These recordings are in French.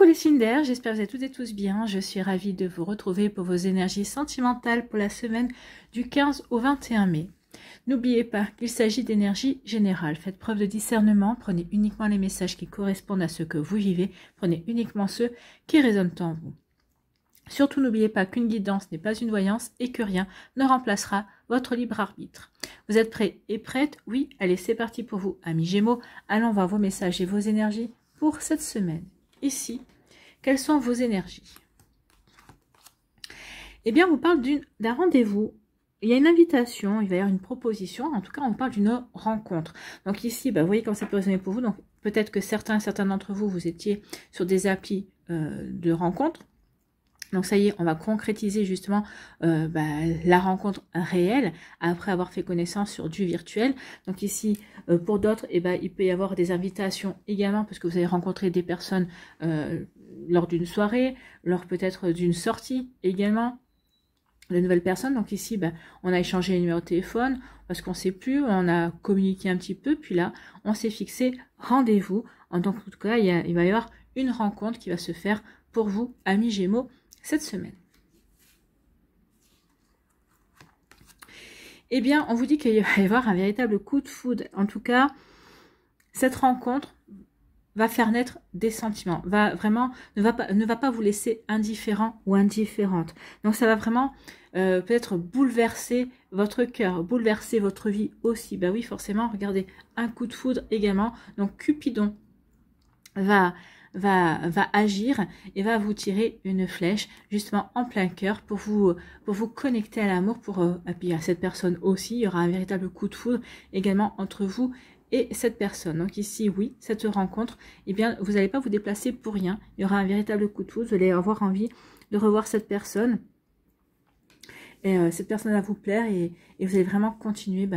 Coucou les signes d'air, j'espère que vous êtes toutes et tous bien. Je suis ravie de vous retrouver pour vos énergies sentimentales pour la semaine du 15 au 21 mai. N'oubliez pas qu'il s'agit d'énergie générale. Faites preuve de discernement, prenez uniquement les messages qui correspondent à ce que vous vivez, prenez uniquement ceux qui résonnent en vous. Surtout n'oubliez pas qu'une guidance n'est pas une voyance et que rien ne remplacera votre libre arbitre. Vous êtes prêts et prêtes? Oui, allez, c'est parti pour vous, amis Gémeaux. Allons voir vos messages et vos énergies pour cette semaine. Ici, quelles sont vos énergies? Eh bien, on vous parle d'un rendez-vous. Il y a une invitation, il va y avoir une proposition. En tout cas, on parle d'une rencontre. Donc ici, vous voyez comment ça peut résonner pour vous. Donc peut-être que certains d'entre vous, vous étiez sur des applis de rencontres. Donc ça y est, on va concrétiser justement la rencontre réelle après avoir fait connaissance sur du virtuel. Donc ici, pour d'autres, il peut y avoir des invitations également parce que vous avez rencontré des personnes lors d'une soirée, lors peut-être d'une sortie également, de nouvelles personnes. Donc ici, on a échangé les numéros de téléphone parce qu'on ne sait plus, on a communiqué un petit peu, puis là, on s'est fixé rendez-vous. Donc en tout cas, il va y avoir une rencontre qui va se faire pour vous, amis Gémeaux, cette semaine. Eh bien, on vous dit qu'il va y avoir un véritable coup de foudre. En tout cas, cette rencontre va faire naître des sentiments, ne va pas vous laisser indifférent ou indifférente. Donc ça va vraiment peut-être bouleverser votre cœur, bouleverser votre vie aussi. Oui, forcément, regardez, un coup de foudre également. Donc Cupidon va agir et va vous tirer une flèche justement en plein cœur pour vous connecter à l'amour, et puis à cette personne aussi. Il y aura un véritable coup de foudre également entre vous et cette personne. Donc ici, oui, cette rencontre, eh bien, vous n'allez pas vous déplacer pour rien. Il y aura un véritable coup de foudre. Vous allez avoir envie de revoir cette personne. Et cette personne va vous plaire et vous allez vraiment continuer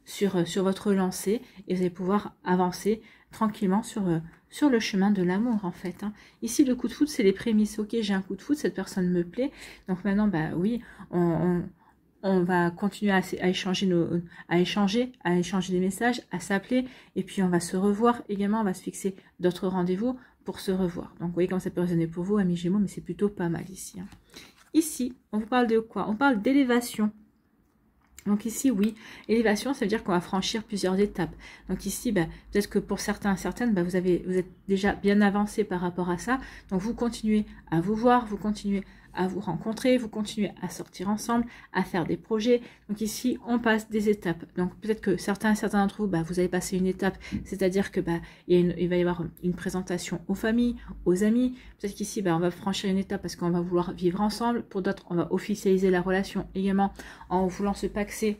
sur votre lancée. Et vous allez pouvoir avancer tranquillement sur le chemin de l'amour, en fait. Ici, le coup de foudre, c'est les prémices. Ok, j'ai un coup de foudre, cette personne me plaît. Donc maintenant, oui, on va continuer à échanger des messages, à s'appeler, et puis on va se revoir également, on va se fixer d'autres rendez-vous pour se revoir. Donc vous voyez comment ça peut résonner pour vous, amis Gémeaux, mais c'est plutôt pas mal ici. Ici, on vous parle de quoi? On parle d'élévation. Donc ici, oui, élévation, ça veut dire qu'on va franchir plusieurs étapes. Donc ici, peut-être que pour certains, certaines, vous êtes déjà bien avancé par rapport à ça. Donc vous continuez à vous voir, vous continuez à vous rencontrer, vous continuez à sortir ensemble, à faire des projets. Donc ici, on passe des étapes. Donc peut-être que certains d'entre vous, vous allez passer une étape, c'est-à-dire que il va y avoir une présentation aux familles, aux amis. Peut-être qu'ici, on va franchir une étape parce qu'on va vouloir vivre ensemble. Pour d'autres, on va officialiser la relation également en voulant se paxer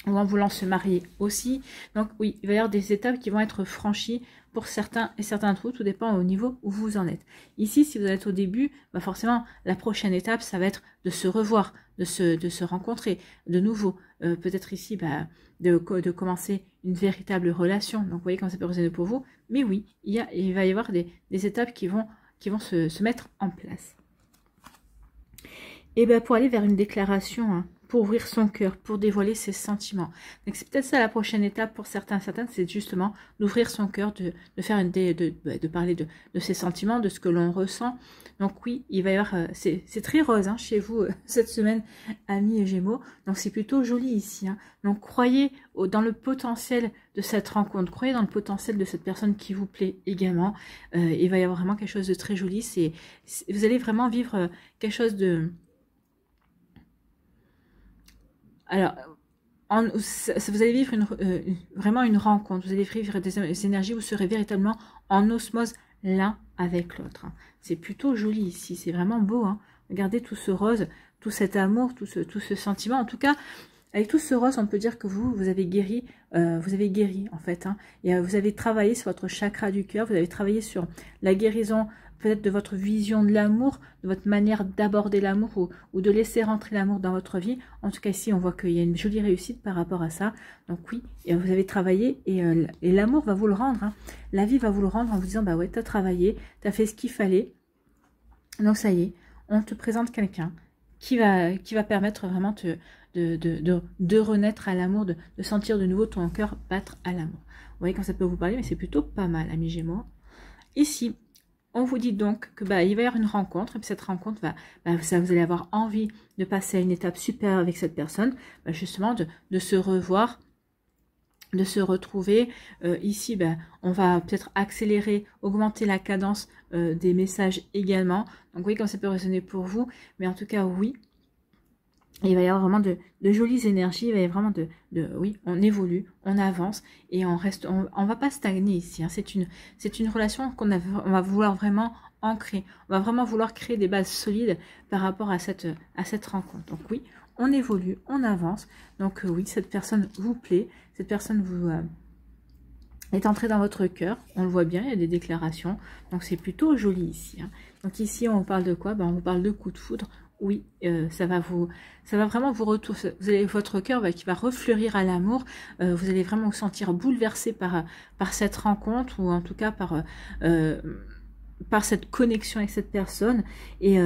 ou en voulant se marier aussi. Donc oui, il va y avoir des étapes qui vont être franchies pour certains et certains d'entre vous, tout dépend au niveau où vous en êtes. Ici, si vous êtes au début, forcément, la prochaine étape, ça va être de se revoir, de se rencontrer de nouveau. Peut-être ici, de commencer une véritable relation. Donc, vous voyez comment ça peut résonner pour vous. Mais oui, il va y avoir des étapes qui vont se mettre en place. Et pour aller vers une déclaration, pour ouvrir son cœur, pour dévoiler ses sentiments. Donc c'est peut-être ça la prochaine étape pour certaines, c'est justement d'ouvrir son cœur, de parler de ses sentiments, de ce que l'on ressent. Donc oui, il va y avoir, c'est très rose chez vous cette semaine, amis et Gémeaux. Donc c'est plutôt joli ici. Donc croyez dans le potentiel de cette rencontre, croyez dans le potentiel de cette personne qui vous plaît également. Il va y avoir vraiment quelque chose de très joli. Vous allez vraiment vivre quelque chose de... Alors, vous allez vivre vraiment une rencontre, vous allez vivre des énergies, vous serez véritablement en osmose l'un avec l'autre. C'est plutôt joli ici, c'est vraiment beau. Regardez tout ce rose, tout cet amour, tout ce sentiment. En tout cas, avec tout ce rose, on peut dire que vous avez guéri en fait. Et vous avez travaillé sur votre chakra du cœur, vous avez travaillé sur la guérison peut-être de votre vision de l'amour, de votre manière d'aborder l'amour ou de laisser rentrer l'amour dans votre vie. En tout cas, ici, on voit qu'il y a une jolie réussite par rapport à ça. Donc oui, et vous avez travaillé et l'amour va vous le rendre. La vie va vous le rendre en vous disant, ouais, tu as travaillé, tu as fait ce qu'il fallait. Donc ça y est, on te présente quelqu'un qui va permettre vraiment de renaître à l'amour, de sentir de nouveau ton cœur battre à l'amour. Vous voyez quand ça peut vous parler, mais c'est plutôt pas mal, amis Gémeaux. Ici, On vous dit donc que il va y avoir une rencontre, et puis cette rencontre vous allez avoir envie de passer à une étape supérieure avec cette personne, justement de se revoir, de se retrouver. Ici, on va peut-être accélérer, augmenter la cadence des messages également. Donc oui, comme ça peut résonner pour vous, mais en tout cas, oui. Il va y avoir vraiment de jolies énergies, il va y avoir vraiment oui, on évolue, on avance et on reste, on va pas stagner ici. Hein. C'est une relation on va vouloir vraiment ancrer. On va vraiment vouloir créer des bases solides par rapport à cette rencontre. Donc oui, on évolue, on avance. Donc oui, cette personne vous plaît, cette personne vous est entrée dans votre cœur. On le voit bien, il y a des déclarations. Donc c'est plutôt joli ici. Hein. Donc ici, on parle de quoi? On vous parle de coup de foudre. Oui, ça va vraiment vous retrouver. Vous avez votre cœur qui va refleurir à l'amour. Vous allez vraiment vous sentir bouleversé par cette rencontre ou en tout cas par cette connexion avec cette personne. Et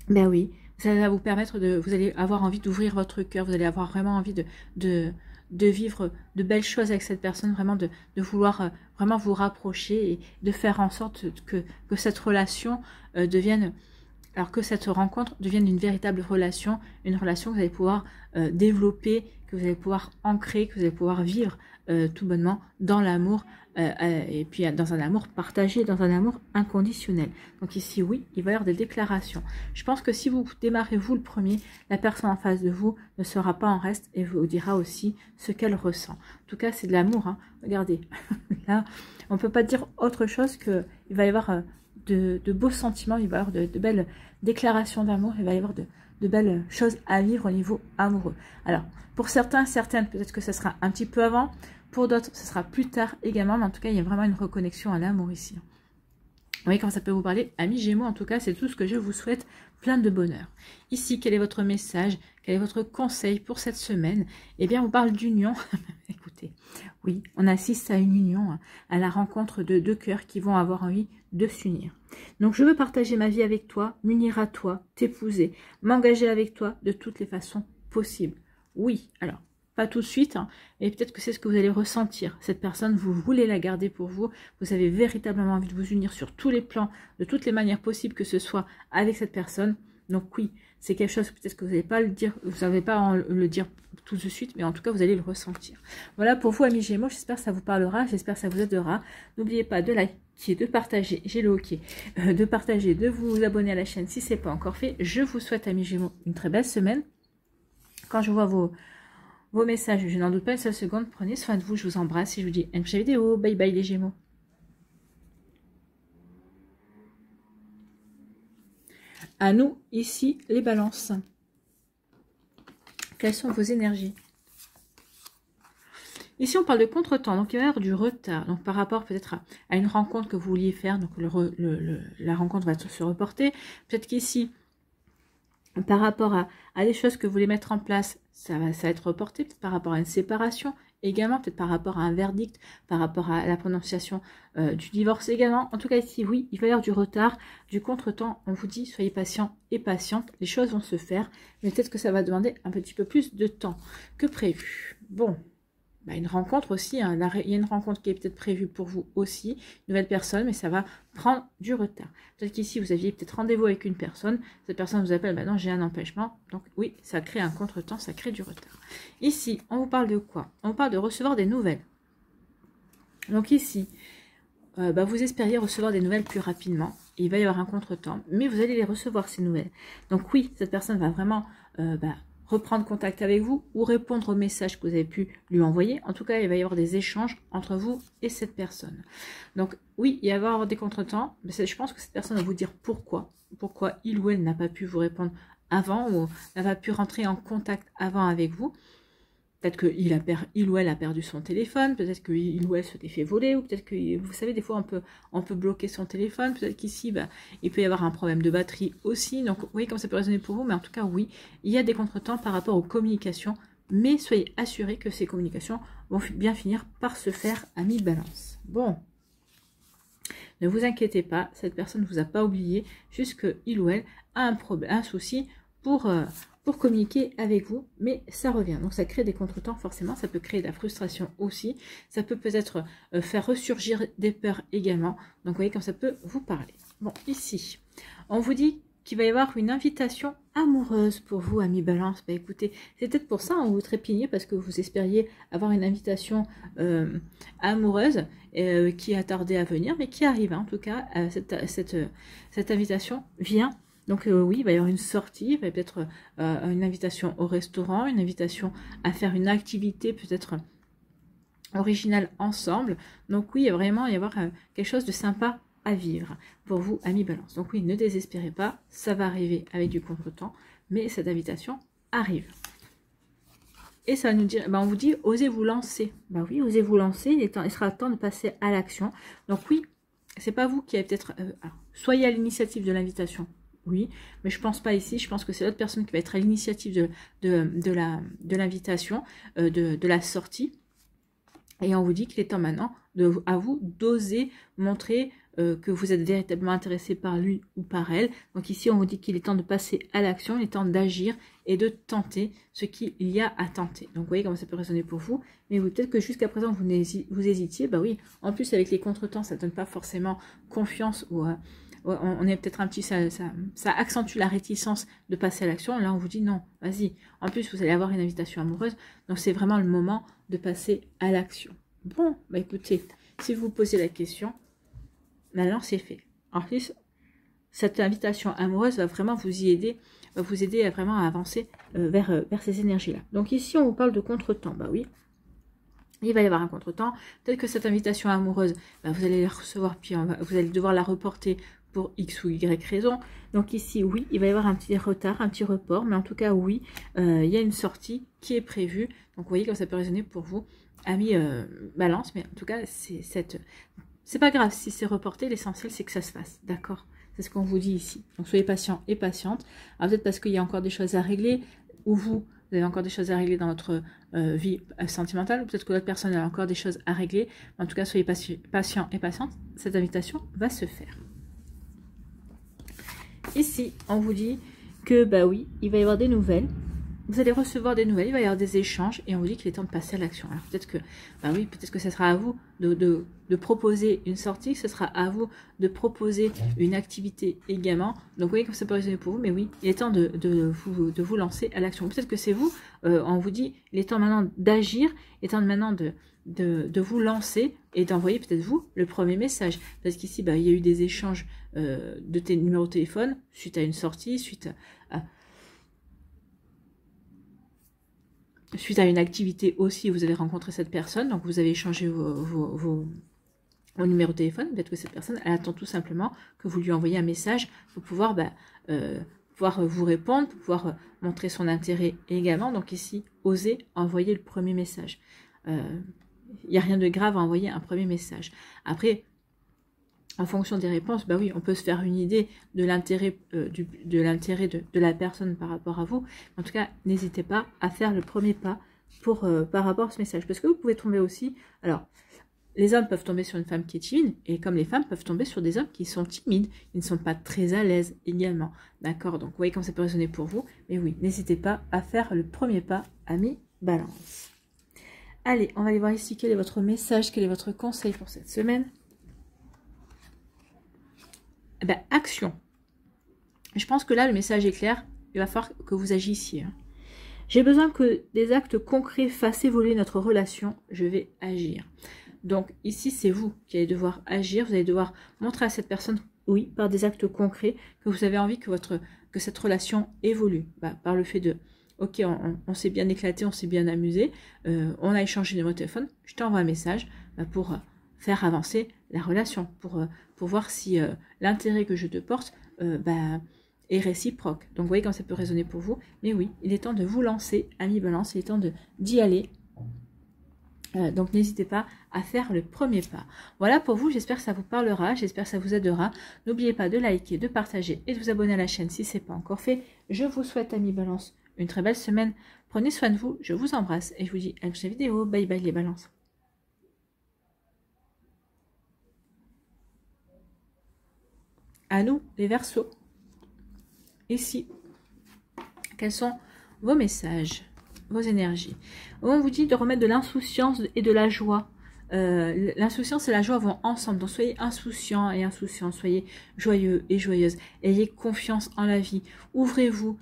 oui, ça va vous permettre vous allez avoir envie d'ouvrir votre cœur. Vous allez avoir vraiment envie de vivre de belles choses avec cette personne, vraiment de vouloir vraiment vous rapprocher et de faire en sorte que cette relation devienne. Alors que cette rencontre devienne une véritable relation, une relation que vous allez pouvoir développer, que vous allez pouvoir ancrer, que vous allez pouvoir vivre tout bonnement dans l'amour, et puis dans un amour partagé, dans un amour inconditionnel. Donc ici, oui, il va y avoir des déclarations. Je pense que si vous démarrez vous le premier, la personne en face de vous ne sera pas en reste et vous dira aussi ce qu'elle ressent. En tout cas, c'est de l'amour. Hein. Regardez, là, on ne peut pas dire autre chose qu'il va y avoir... de beaux sentiments, il va y avoir de belles déclarations d'amour, il va y avoir de belles choses à vivre au niveau amoureux. Alors, pour certains, certaines, peut-être que ce sera un petit peu avant, pour d'autres, ce sera plus tard également, mais en tout cas, il y a vraiment une reconnexion à l'amour ici. Vous voyez comment ça peut vous parler? Amis Gémeaux, en tout cas, c'est tout ce que je vous souhaite, plein de bonheur. Ici, quel est votre message? Quel est votre conseil pour cette semaine? Eh bien, on parle d'union. Écoutez, oui, on assiste à une union, à la rencontre de deux cœurs qui vont avoir envie de s'unir. Donc, je veux partager ma vie avec toi, m'unir à toi, t'épouser, m'engager avec toi de toutes les façons possibles. Oui, alors, pas tout de suite, hein, et peut-être que c'est ce que vous allez ressentir. Cette personne, vous voulez la garder pour vous, vous avez véritablement envie de vous unir sur tous les plans, de toutes les manières possibles que ce soit avec cette personne. Donc oui, c'est quelque chose peut-être que vous n'allez pas le dire, vous n'allez pas le dire tout de suite, mais en tout cas vous allez le ressentir. Voilà pour vous amis Gémeaux, j'espère que ça vous parlera, j'espère que ça vous aidera. N'oubliez pas de liker, de partager, j'ai le OK, de partager, de vous abonner à la chaîne si ce n'est pas encore fait. Je vous souhaite amis Gémeaux une très belle semaine. Quand je vois vos messages, je n'en doute pas une seule seconde, prenez soin de vous, je vous embrasse et je vous dis à une prochaine vidéo. Bye bye les Gémeaux. À nous, ici, les balances. Quelles sont vos énergies? Ici, on parle de contretemps, donc il va y avoir du retard. Donc par rapport peut-être à une rencontre que vous vouliez faire, donc la rencontre va se reporter. Peut-être qu'ici, par rapport à des choses que vous voulez mettre en place, ça va être reporté. Peut-être par rapport à une séparation également, peut-être par rapport à un verdict, par rapport à la prononciation du divorce également. En tout cas ici, oui, il va y avoir du retard, du contretemps. On vous dit, soyez patient et patiente, les choses vont se faire, mais peut-être que ça va demander un petit peu plus de temps que prévu. Bon, une rencontre aussi, hein, il y a une rencontre qui est peut-être prévue pour vous aussi, une nouvelle personne, mais ça va prendre du retard. Peut-être qu'ici, vous aviez peut-être rendez-vous avec une personne, cette personne vous appelle, non, j'ai un empêchement, donc oui, ça crée un contretemps, ça crée du retard. Ici, on vous parle de quoi? On vous parle de recevoir des nouvelles. Donc ici, vous espériez recevoir des nouvelles plus rapidement, et il va y avoir un contretemps, mais vous allez les recevoir, ces nouvelles. Donc oui, cette personne va vraiment... reprendre contact avec vous ou répondre aux messages que vous avez pu lui envoyer. En tout cas, il va y avoir des échanges entre vous et cette personne. Donc, oui, il va y avoir des contretemps. Mais je pense que cette personne va vous dire pourquoi. Pourquoi il ou elle n'a pas pu vous répondre avant ou n'a pas pu rentrer en contact avant avec vous. Peut-être qu'il ou elle a perdu son téléphone, peut-être qu'il ou elle se l'est fait voler, ou peut-être que, vous savez, des fois on peut bloquer son téléphone, peut-être qu'ici, il peut y avoir un problème de batterie aussi. Donc, vous voyez comme ça peut résonner pour vous, mais en tout cas, oui, il y a des contretemps par rapport aux communications, mais soyez assurés que ces communications vont bien finir par se faire, amis Balance. Bon, ne vous inquiétez pas, cette personne ne vous a pas oublié, juste qu'il ou elle a un problème, un souci pour pour communiquer avec vous, mais ça revient. Donc ça crée des contretemps forcément, ça peut créer de la frustration aussi, ça peut peut-être faire ressurgir des peurs également. Donc vous voyez comme ça peut vous parler. Bon, ici, on vous dit qu'il va y avoir une invitation amoureuse pour vous, amis Balance. Bah écoutez, c'est peut-être pour ça hein, vous trépignez parce que vous espériez avoir une invitation amoureuse qui a tardé à venir, mais qui arrive. Hein. En tout cas, cette invitation vient. Donc oui, il va y avoir une sortie, il va peut-être une invitation au restaurant, une invitation à faire une activité peut-être originale ensemble. Donc oui, il va vraiment y avoir quelque chose de sympa à vivre pour vous, amis Balance. Donc oui, ne désespérez pas, ça va arriver avec du contretemps, mais cette invitation arrive. Et ça va nous dire, ben on vous dit, osez vous lancer. Ben oui, osez vous lancer, il sera temps de passer à l'action. Donc oui, c'est pas vous qui avez peut-être... soyez à l'initiative de l'invitation, oui, mais je pense pas ici, je pense que c'est l'autre personne qui va être à l'initiative de l'invitation, de la sortie. Et on vous dit qu'il est temps maintenant à vous d'oser montrer que vous êtes véritablement intéressé par lui ou par elle. Donc ici, on vous dit qu'il est temps de passer à l'action, il est temps d'agir et de tenter ce qu'il y a à tenter. Donc vous voyez comment ça peut résonner pour vous. Mais peut-être que jusqu'à présent, vous hésitiez. Bah oui, en plus avec les contretemps, ça ne donne pas forcément confiance ou... on est peut-être un petit... Ça accentue la réticence de passer à l'action. Là, on vous dit non, vas-y. En plus, vous allez avoir une invitation amoureuse. Donc c'est vraiment le moment de passer à l'action. Bon, bah écoutez, si vous vous posez la question... Maintenant, c'est fait. En plus, cette invitation amoureuse va vraiment vous aider à vraiment avancer vers ces énergies-là. Donc ici, on vous parle de contretemps. Bah oui, il va y avoir un contretemps. Peut-être que cette invitation amoureuse, bah, vous allez la recevoir, puis vous allez devoir la reporter pour X ou Y raison. Donc ici, oui, il va y avoir un petit retard, un petit report. Mais en tout cas, oui, il y a une sortie qui est prévue. Donc vous voyez comme ça peut résonner pour vous, amis Balance. Mais en tout cas, c'est pas grave si c'est reporté, l'essentiel c'est que ça se fasse, d'accord? C'est ce qu'on vous dit ici. Donc soyez patient et patiente. Alors peut-être parce qu'il y a encore des choses à régler, ou vous avez encore des choses à régler dans votre vie sentimentale, ou peut-être que l'autre personne a encore des choses à régler. En tout cas, soyez patient et patiente. Cette invitation va se faire. Ici, on vous dit que, bah oui, il va y avoir des nouvelles. Vous allez recevoir des nouvelles, il va y avoir des échanges et on vous dit qu'il est temps de passer à l'action. Alors peut-être que, bah oui, peut-être que ce sera à vous de proposer une sortie, ce sera à vous de proposer une activité également. Donc vous voyez comme ça peut résonner pour vous, mais oui, il est temps de vous lancer à l'action. Peut-être que c'est vous, on vous dit, il est temps maintenant d'agir, il est temps maintenant de vous lancer et d'envoyer peut-être vous le premier message. Parce qu'ici, bah, il y a eu des échanges de tes numéros de téléphone suite à une sortie, suite à une activité aussi, vous avez rencontré cette personne, donc vous avez échangé vos numéros de téléphone. Peut-être que cette personne, elle attend tout simplement que vous lui envoyiez un message pour pouvoir, pouvoir vous répondre, pour pouvoir montrer son intérêt également. Donc ici, osez envoyer le premier message. Il n'y a rien de grave à envoyer un premier message. Après, en fonction des réponses, bah oui, on peut se faire une idée de l'intérêt de la personne par rapport à vous. En tout cas, n'hésitez pas à faire le premier pas par rapport à ce message. Parce que vous pouvez tomber aussi... Alors, les hommes peuvent tomber sur une femme qui est timide, et comme les femmes peuvent tomber sur des hommes qui sont timides, ils ne sont pas très à l'aise également. D'accord? Donc, vous voyez comme ça peut résonner pour vous. Mais oui, n'hésitez pas à faire le premier pas, amis Balance. Allez, on va aller voir ici quel est votre message, quel est votre conseil pour cette semaine. Eh ben, action. Je pense que là, le message est clair. Il va falloir que vous agissiez. Hein. J'ai besoin que des actes concrets fassent évoluer notre relation. Je vais agir. Donc ici, c'est vous qui allez devoir agir. Vous allez devoir montrer à cette personne, oui, par des actes concrets, que vous avez envie que cette relation évolue. Bah, par le fait de, ok, on s'est bien éclaté, on s'est bien amusé, on a échangé numéro de téléphone, je t'envoie un message pour faire avancer la relation, pour voir si l'intérêt que je te porte est réciproque. Donc vous voyez comme ça peut résonner pour vous. Mais oui, il est temps de vous lancer, amis Balance, il est temps d'y aller. Donc n'hésitez pas à faire le premier pas. Voilà pour vous, j'espère que ça vous parlera, j'espère que ça vous aidera. N'oubliez pas de liker, de partager et de vous abonner à la chaîne si ce n'est pas encore fait. Je vous souhaite, amis Balance, une très belle semaine. Prenez soin de vous, je vous embrasse et je vous dis à la prochaine vidéo. Bye bye les Balances. À nous, les Verseaux. Ici, quels sont vos messages, vos énergies. On vous dit de remettre de l'insouciance et de la joie. L'insouciance et la joie vont ensemble, donc soyez insouciants et insouciants, soyez joyeux et joyeuses, ayez confiance en la vie, ouvrez-vous,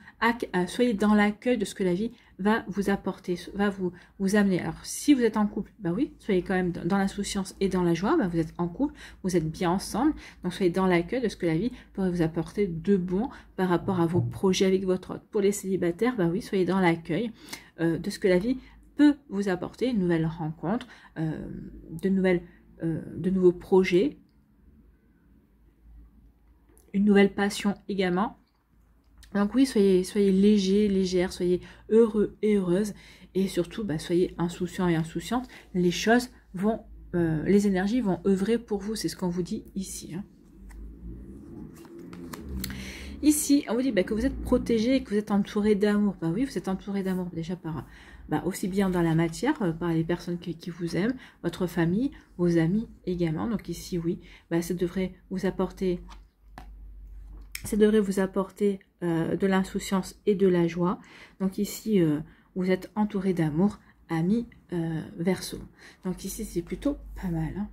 soyez dans l'accueil de ce que la vie va vous apporter, va vous amener. Alors si vous êtes en couple, bah oui, soyez quand même dans l'insouciance et dans la joie, bah vous êtes en couple, vous êtes bien ensemble, donc soyez dans l'accueil de ce que la vie pourrait vous apporter de bon par rapport à vos projets avec votre autre. Pour les célibataires, bah oui, soyez dans l'accueil de ce que la vie peut vous apporter, une nouvelle rencontre, de nouveaux projets, une nouvelle passion également. Donc oui, soyez légers, légères, soyez heureux et heureuses, et surtout, bah, soyez insouciants et insouciantes. Les choses vont, les énergies vont œuvrer pour vous, c'est ce qu'on vous dit ici. Hein. Ici, on vous dit bah, que vous êtes protégé et que vous êtes entouré d'amour. Bah oui, vous êtes entouré d'amour déjà par... aussi bien dans la matière, par les personnes qui vous aiment, votre famille, vos amis également. Donc ici, oui, ça devrait vous apporter, de l'insouciance et de la joie. Donc ici, vous êtes entouré d'amour, amis Verseau. Donc ici, c'est plutôt pas mal. Hein.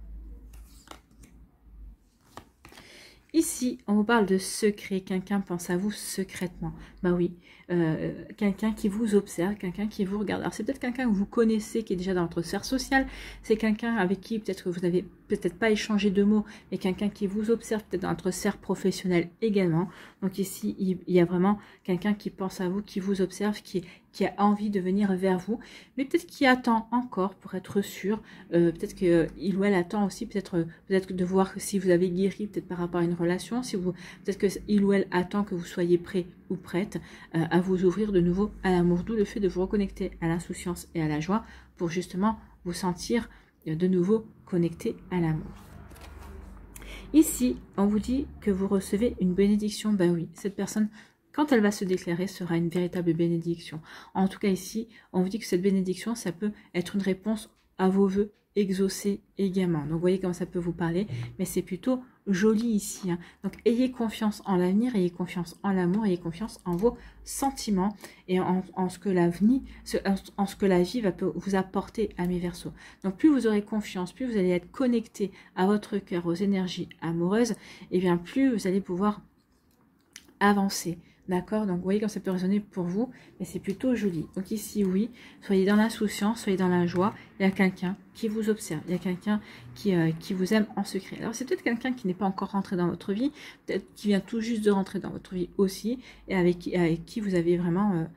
Ici, on vous parle de secret, quelqu'un pense à vous secrètement. Bah oui, quelqu'un qui vous observe, quelqu'un qui vous regarde. Alors c'est peut-être quelqu'un que vous connaissez, qui est déjà dans votre sphère sociale, c'est quelqu'un avec qui peut-être que vous n'avez peut-être pas échangé de mots, mais quelqu'un qui vous observe peut-être dans votre sphère professionnelle également. Donc ici, il y a vraiment quelqu'un qui pense à vous, qui vous observe, qui a envie de venir vers vous, mais peut-être qui attend encore pour être sûr, peut-être qu'il ou elle attend aussi peut-être de voir si vous avez guéri peut-être par rapport à une relation, peut-être qu'il ou elle attend que vous soyez prêt ou prête à vous ouvrir de nouveau à l'amour, d'où le fait de vous reconnecter à l'insouciance et à la joie pour justement vous sentir de nouveau connecté à l'amour. Ici, on vous dit que vous recevez une bénédiction, ben oui, cette personne, quand elle va se déclarer, sera une véritable bénédiction. En tout cas ici, on vous dit que cette bénédiction, ça peut être une réponse à vos vœux exaucés également. Donc vous voyez comment ça peut vous parler, mais c'est plutôt joli ici. Hein. Donc ayez confiance en l'avenir, ayez confiance en l'amour, ayez confiance en vos sentiments et en ce que l'avenir, en ce que la vie va vous apporter à mes Verseaux. Donc plus vous aurez confiance, plus vous allez être connecté à votre cœur, aux énergies amoureuses, et bien plus vous allez pouvoir avancer. D'accord, donc vous voyez quand ça peut résonner pour vous, mais c'est plutôt joli. Donc ici, oui, soyez dans l'insouciance, soyez dans la joie. Il y a quelqu'un qui vous observe, il y a quelqu'un qui vous aime en secret. Alors c'est peut-être quelqu'un qui n'est pas encore rentré dans votre vie, peut-être qui vient tout juste de rentrer dans votre vie aussi, et avec qui vous avez vraiment,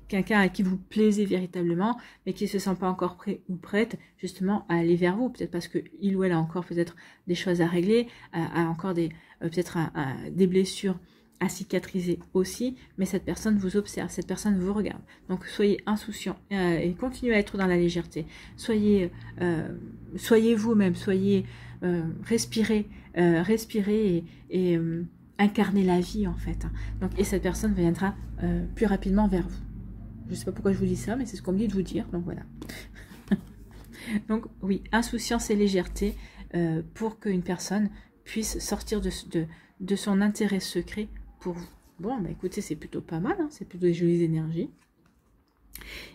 quelqu'un à qui vous plaisez véritablement, mais qui ne se sent pas encore prêt ou prête justement à aller vers vous, peut-être parce que il ou elle a encore peut-être des choses à régler, a encore peut-être des blessures à cicatriser aussi, mais cette personne vous observe, cette personne vous regarde. Donc soyez insouciants et continuez à être dans la légèreté. Soyez vous-même, respirez et incarnez la vie en fait. Donc, et cette personne viendra plus rapidement vers vous. Je ne sais pas pourquoi je vous dis ça, mais c'est ce qu'on me dit de vous dire, donc voilà. Donc oui, insouciance et légèreté pour qu'une personne puisse sortir de son intérêt secret pour vous. Bon, bah écoutez, c'est plutôt pas mal, hein, c'est plutôt des jolies énergies.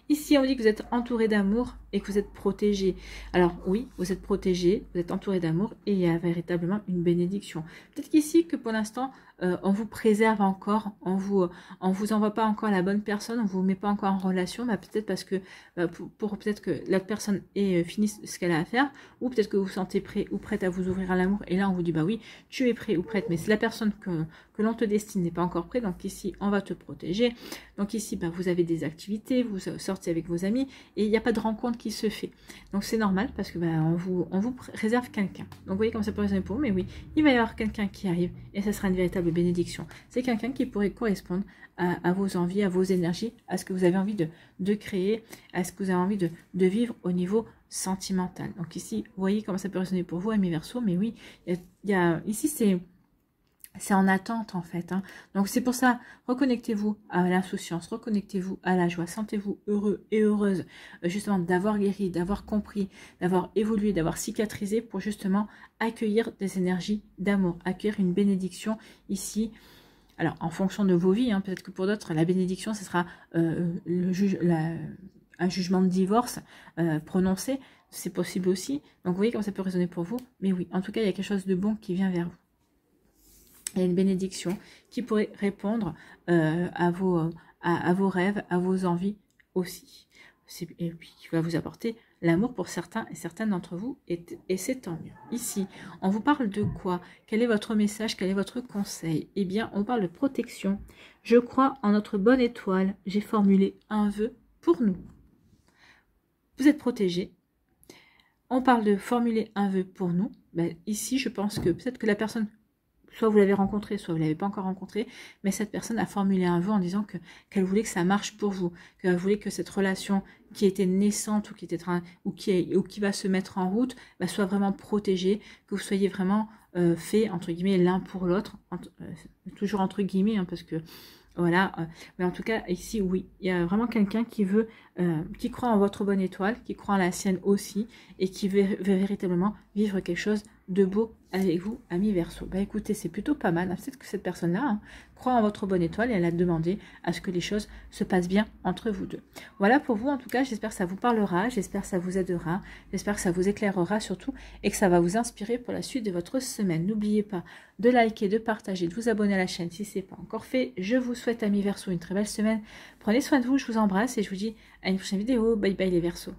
Ici, on dit que vous êtes entouré d'amour et que vous êtes protégé. Alors oui, vous êtes protégé, vous êtes entouré d'amour et il y a véritablement une bénédiction. Peut-être qu'ici, que pour l'instant, on vous préserve encore, on vous envoie pas encore la bonne personne, on vous met pas encore en relation, bah, peut-être parce que peut-être que l'autre personne finisse ce qu'elle a à faire, ou peut-être que vous vous sentez prêt ou prête à vous ouvrir à l'amour, et là on vous dit bah oui, tu es prêt ou prête, mais c'est la personne que l'on te destine n'est pas encore prêt, donc ici on va te protéger. Donc ici bah, vous avez des activités, vous sortez avec vos amis, et il n'y a pas de rencontre qui se fait. Donc c'est normal parce que bah, on vous réserve quelqu'un. Donc vous voyez comme ça peut résonner pour vous, mais oui, il va y avoir quelqu'un qui arrive, et ça sera une véritable bénédiction. C'est quelqu'un qui pourrait correspondre à vos envies, à vos énergies, à ce que vous avez envie de créer, à ce que vous avez envie de vivre au niveau sentimental. Donc ici, vous voyez comment ça peut résonner pour vous, amis Verseaux, mais oui, ici c'est en attente en fait. Hein. Donc c'est pour ça, reconnectez-vous à l'insouciance, reconnectez-vous à la joie, sentez-vous heureux et heureuse justement d'avoir guéri, d'avoir compris, d'avoir évolué, d'avoir cicatrisé pour justement accueillir des énergies d'amour, accueillir une bénédiction ici Alors, en fonction de vos vies, hein, peut-être que pour d'autres, la bénédiction, ce sera un jugement de divorce prononcé. C'est possible aussi. Donc, vous voyez comme ça peut résonner pour vous. Mais oui, en tout cas, il y a quelque chose de bon qui vient vers vous. Il y a une bénédiction qui pourrait répondre à vos rêves, à vos envies aussi. Et puis, qui va vous apporter l'amour pour certains et certaines d'entre vous. Et c'est tant mieux. Ici, on vous parle de quoi? Quel est votre message? Quel est votre conseil? Eh bien, on parle de protection. Je crois en notre bonne étoile. J'ai formulé un vœu pour nous. Vous êtes protégés. On parle de formuler un vœu pour nous. Ben, ici, je pense que peut-être que la personne, soit vous l'avez rencontrée, soit vous ne l'avez pas encore rencontrée, mais cette personne a formulé un vœu en disant qu'elle voulait que ça marche pour vous, qu'elle voulait que cette relation qui était naissante ou qui va se mettre en route soit vraiment protégée, que vous soyez vraiment fait, entre guillemets, l'un pour l'autre, toujours entre guillemets, hein, parce que voilà, mais en tout cas, ici, oui, il y a vraiment quelqu'un qui croit en votre bonne étoile, qui croit en la sienne aussi, et qui veut véritablement vivre quelque chose de beau avec vous, amis Verseau. Bah écoutez, c'est plutôt pas mal. Peut-être que cette personne-là croit en votre bonne étoile et elle a demandé à ce que les choses se passent bien entre vous deux. Voilà pour vous, en tout cas, j'espère que ça vous parlera, j'espère que ça vous aidera, j'espère que ça vous éclairera surtout et que ça va vous inspirer pour la suite de votre semaine. N'oubliez pas de liker, de partager, de vous abonner à la chaîne si ce n'est pas encore fait. Je vous souhaite, amis Verseau, une très belle semaine. Prenez soin de vous, je vous embrasse et je vous dis à une prochaine vidéo. Bye bye les Verseaux.